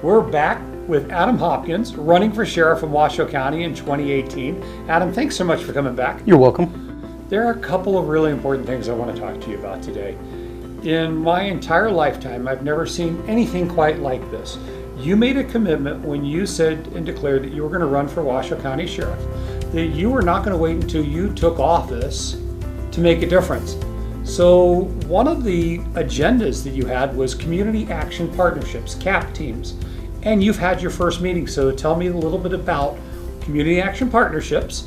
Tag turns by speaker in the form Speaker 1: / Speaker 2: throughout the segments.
Speaker 1: We're back with Adam Hopkins, running for sheriff in Washoe County in 2018. Adam, thanks so much for coming back.
Speaker 2: You're welcome.
Speaker 1: There are a couple of really important things I want to talk to you about today. In my entire lifetime, I've never seen anything quite like this. You made a commitment when you said and declared that you were going to run for Washoe County Sheriff, that you were not going to wait until you took office to make a difference. So one of the agendas that you had was community action partnerships, CAP teams, and you've had your first meeting. So tell me a little bit about community action partnerships,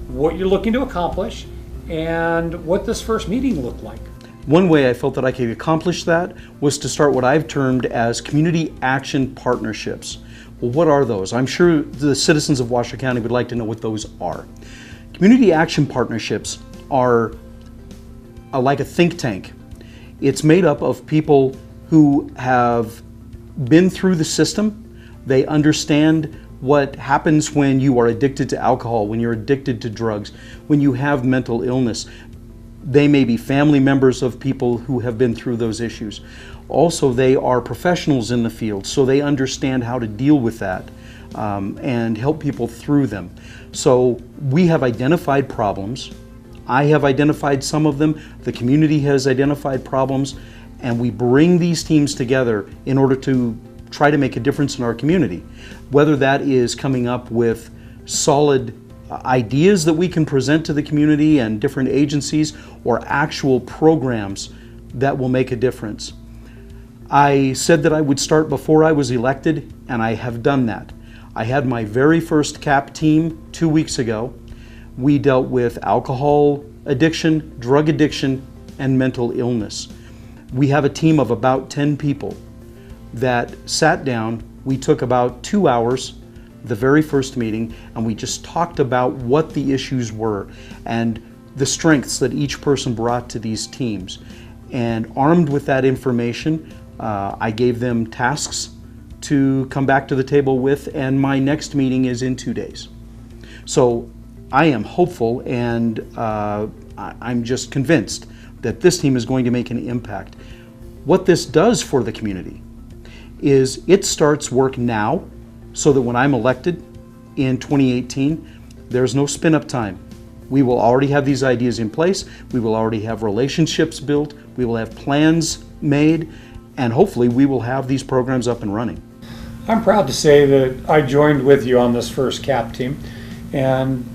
Speaker 1: what you're looking to accomplish, and what this first meeting looked like.
Speaker 2: One way I felt that I could accomplish that was to start what I've termed as community action partnerships. Well, what are those? I'm sure the citizens of Washoe County would like to know what those are. Community action partnerships are like a think tank. It's made up of people who have been through the system. They understand what happens when you are addicted to alcohol, when you're addicted to drugs, when you have mental illness. They may be family members of people who have been through those issues. Also, they are professionals in the field, so they understand how to deal with that and help people through them. So we have identified problems. I have identified some of them. The community has identified problems, and we bring these teams together in order to try to make a difference in our community. Whether that is coming up with solid ideas that we can present to the community and different agencies, or actual programs that will make a difference. I said that I would start before I was elected, and I have done that. I had my very first CAP team 2 weeks ago. We dealt with alcohol addiction, drug addiction, and mental illness. We have a team of about 10 people that sat down. We took about 2 hours, the very first meeting, and we just talked about what the issues were and the strengths that each person brought to these teams. And armed with that information, I gave them tasks to come back to the table with, and my next meeting is in 2 days. So I am hopeful, and I'm just convinced that this team is going to make an impact. What this does for the community is it starts work now, so that when I'm elected in 2018, there's no spin-up time. We will already have these ideas in place. We will already have relationships built. We will have plans made, and hopefully we will have these programs up and running.
Speaker 1: I'm proud to say that I joined with you on this first CAP team, and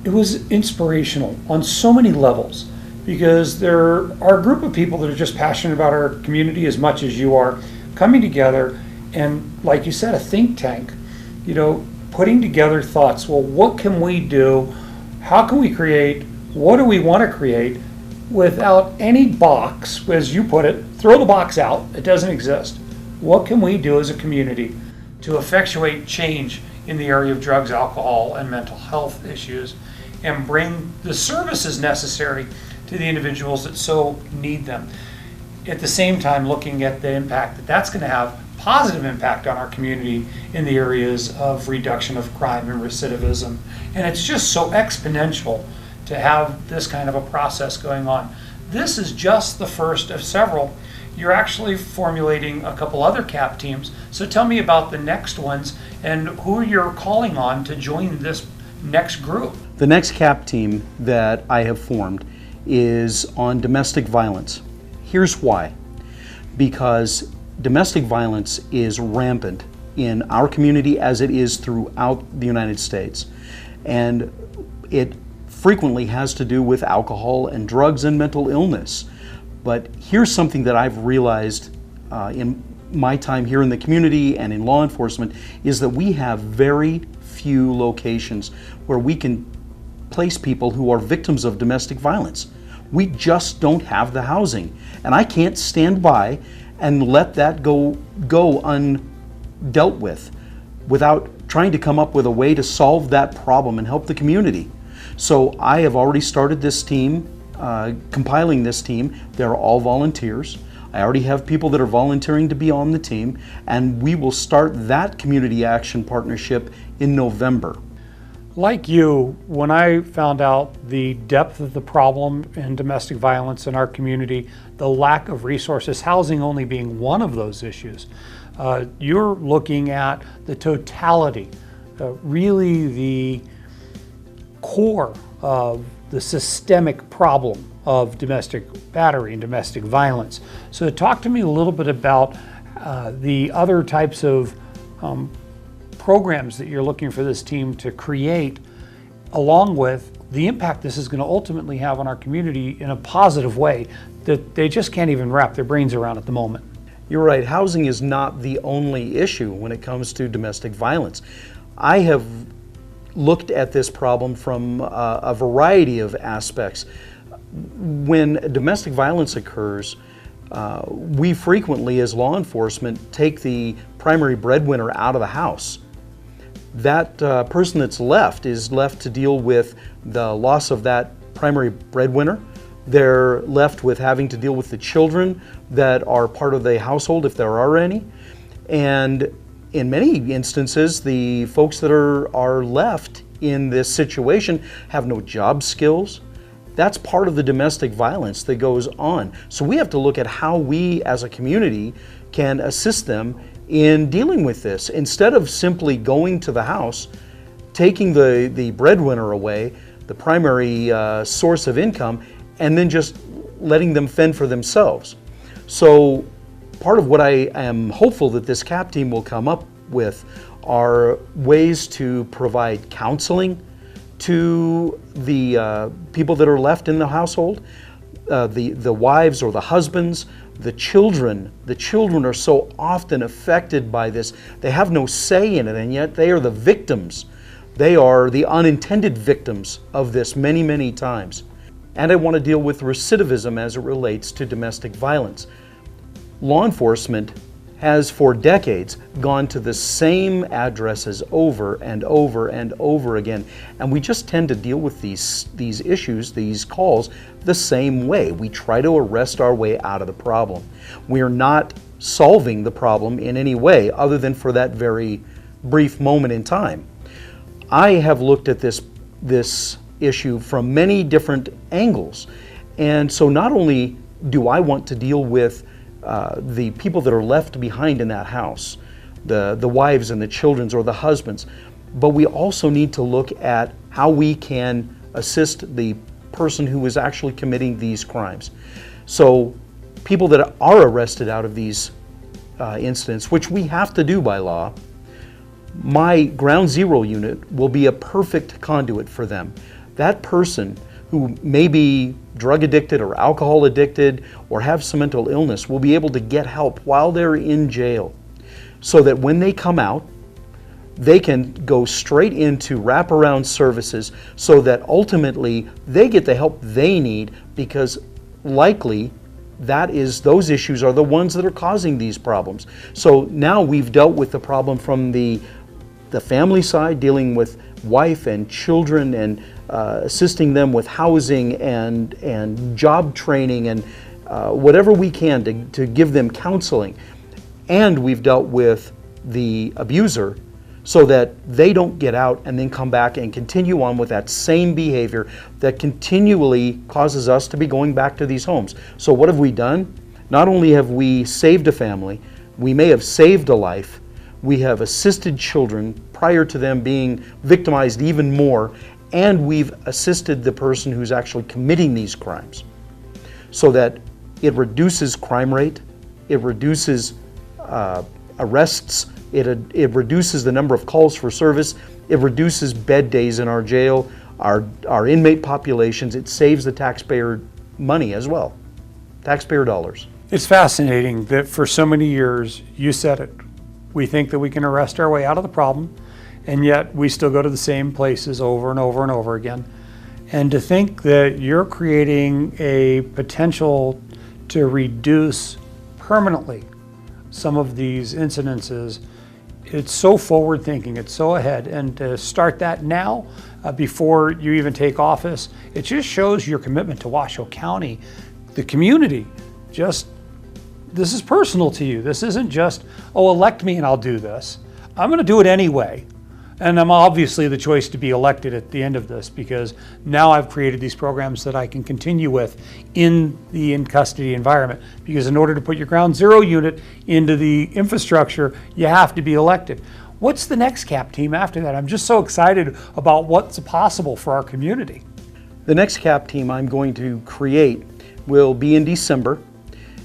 Speaker 1: it was inspirational on so many levels, because there are a group of people that are just passionate about our community as much as you are, coming together and, like you said, a think tank, putting together thoughts. Well, what can we do? How can we create? What do we want to create without any box, as you put it? Throw the box out. It doesn't exist. What can we do as a community to effectuate change in the area of drugs, alcohol, and mental health issues, and bring the services necessary to the individuals that so need them? At the same time, looking at the impact that's going to have, positive impact on our community in the areas of reduction of crime and recidivism. And it's just so exponential to have this kind of a process going on. This is just the first of several. You're actually formulating a couple other CAP teams. So tell me about the next ones and who you're calling on to join this next group.
Speaker 2: The next CAP team that I have formed is on domestic violence. Here's why. Because domestic violence is rampant in our community, as it is throughout the United States. And it frequently has to do with alcohol and drugs and mental illness. But here's something that I've realized in my time here in the community and in law enforcement, is that we have very few locations where we can place people who are victims of domestic violence. We just don't have the housing. And I can't stand by and let that go undealt with without trying to come up with a way to solve that problem and help the community. So I have already started this team, compiling this team. They're all volunteers. I already have people that are volunteering to be on the team, and we will start that community action partnership in November.
Speaker 1: Like you, when I found out the depth of the problem in domestic violence in our community, the lack of resources, housing only being one of those issues, You're looking at the totality, really the core of the systemic problem of domestic battery and domestic violence. So talk to me a little bit about the other types of programs that you're looking for this team to create, along with the impact this is going to ultimately have on our community in a positive way that they just can't even wrap their brains around at the moment.
Speaker 2: You're right, housing is not the only issue when it comes to domestic violence. I have looked at this problem from a variety of aspects. When domestic violence occurs, we frequently, as law enforcement, take the primary breadwinner out of the house. That person that's left is left to deal with the loss of that primary breadwinner. They're left with having to deal with the children that are part of the household, if there are any. And in many instances, the folks that are left in this situation have no job skills. That's part of the domestic violence that goes on. So we have to look at how we as a community can assist them in dealing with this. Instead of simply going to the house, taking the breadwinner away, the primary source of income, and then just letting them fend for themselves. So part of what I am hopeful that this CAP team will come up with are ways to provide counseling to the people that are left in the household, the wives or the husbands, the children. The children are so often affected by this. They have no say in it, and yet they are the victims. They are the unintended victims of this many, many times. And I want to deal with recidivism as it relates to domestic violence. Law enforcement has for decades gone to the same addresses over and over and over again, and we just tend to deal with these issues, these calls, the same way. We try to arrest our way out of the problem. We are not solving the problem in any way other than for that very brief moment in time. I have looked at this issue from many different angles, and so not only do I want to deal with the people that are left behind in that house, the wives and the children or the husbands, but we also need to look at how we can assist the person who is actually committing these crimes. So people that are arrested out of these incidents, which we have to do by law, my Ground Zero unit will be a perfect conduit for them. That person who may be drug addicted or alcohol addicted or have some mental illness will be able to get help while they're in jail, so that when they come out, they can go straight into wraparound services so that ultimately they get the help they need, because likely those issues are the ones that are causing these problems. So now we've dealt with the problem from the family side, dealing with wife and children and assisting them with housing and job training and whatever we can to give them counseling. And we've dealt with the abuser so that they don't get out and then come back and continue on with that same behavior that continually causes us to be going back to these homes. So what have we done? Not only have we saved a family, we may have saved a life, we have assisted children prior to them being victimized even more, and we've assisted the person who's actually committing these crimes, so that it reduces crime rate, it reduces arrests, it reduces the number of calls for service, it reduces bed days in our jail, our inmate populations. It saves the taxpayer money as well, taxpayer dollars.
Speaker 1: It's fascinating that for so many years, you said it, we think that we can arrest our way out of the problem, and yet we still go to the same places over and over and over again. And to think that you're creating a potential to reduce permanently some of these incidences, it's so forward thinking, it's so ahead. And to start that now, before you even take office, it just shows your commitment to Washoe County, the community. This is personal to you. This isn't just, oh, elect me and I'll do this. I'm going to do it anyway. And I'm obviously the choice to be elected at the end of this, because now I've created these programs that I can continue with in the in-custody environment. Because in order to put your ground zero unit into the infrastructure, you have to be elected. What's the next CAP team after that? I'm just so excited about what's possible for our community.
Speaker 2: The next CAP team I'm going to create will be in December,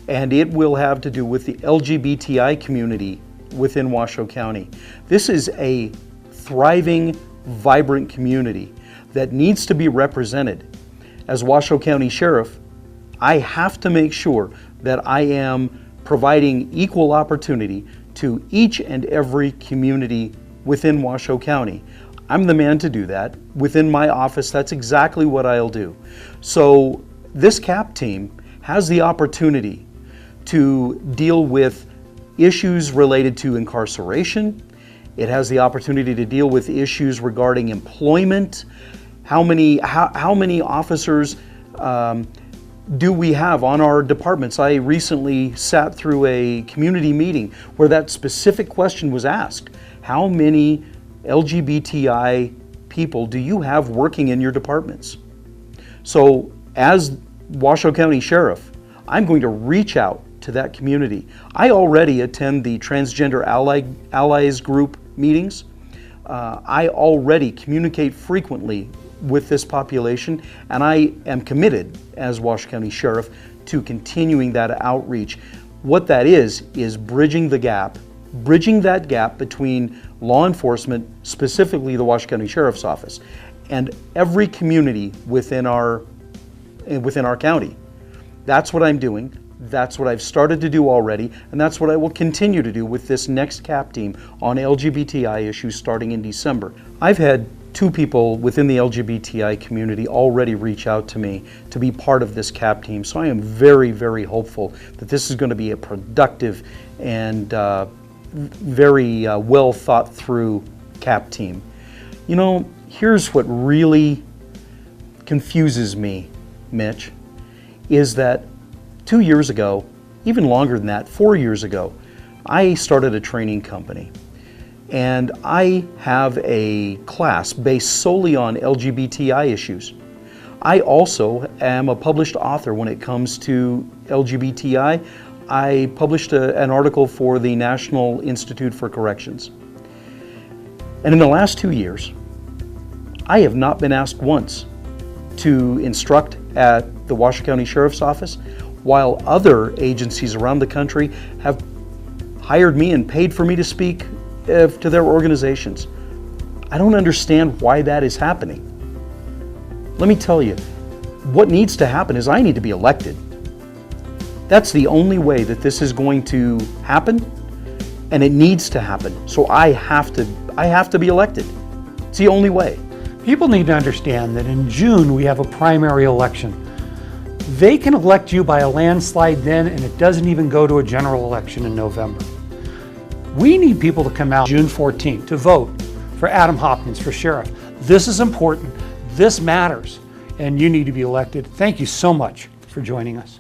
Speaker 2: and it will have to do with the LGBTI community within Washoe County. This is a thriving, vibrant community that needs to be represented. As Washoe County Sheriff, I have to make sure that I am providing equal opportunity to each and every community within Washoe County. I'm the man to do that. Within my office, that's exactly what I'll do. So this CAP team has the opportunity to deal with issues related to incarceration. It has the opportunity to deal with issues regarding employment. How many officers do we have on our departments? I recently sat through a community meeting where that specific question was asked. How many LGBTI people do you have working in your departments? So as Washoe County Sheriff, I'm going to reach out to that community. I already attend the Transgender Allies Group meetings. I already communicate frequently with this population, and I am committed as Washoe County Sheriff to continuing that outreach. What that is bridging that gap between law enforcement, specifically the Washoe County Sheriff's Office, and every community within our county. That's what I'm doing. That's what I've started to do already, and that's what I will continue to do with this next CAP team on LGBTI issues starting in December. I've had 2 people within the LGBTI community already reach out to me to be part of this CAP team, so I am very, very hopeful that this is going to be a productive and very well thought through CAP team. You know, here's what really confuses me, Mitch, is that 2 years ago, even longer than that, 4 years ago, I started a training company. And I have a class based solely on LGBTI issues. I also am a published author when it comes to LGBTI. I published an article for the National Institute for Corrections. And in the last 2 years, I have not been asked once to instruct at the Washoe County Sheriff's Office, while other agencies around the country have hired me and paid for me to speak to their organizations. I don't understand why that is happening. Let me tell you, what needs to happen is I need to be elected. That's the only way that this is going to happen, and it needs to happen. So I have to be elected. It's the only way.
Speaker 1: People need to understand that in June we have a primary election. They can elect you by a landslide then, and it doesn't even go to a general election in November. We need people to come out June 14th to vote for Adam Hopkins for sheriff. This is important. This matters, and you need to be elected. Thank you so much for joining us.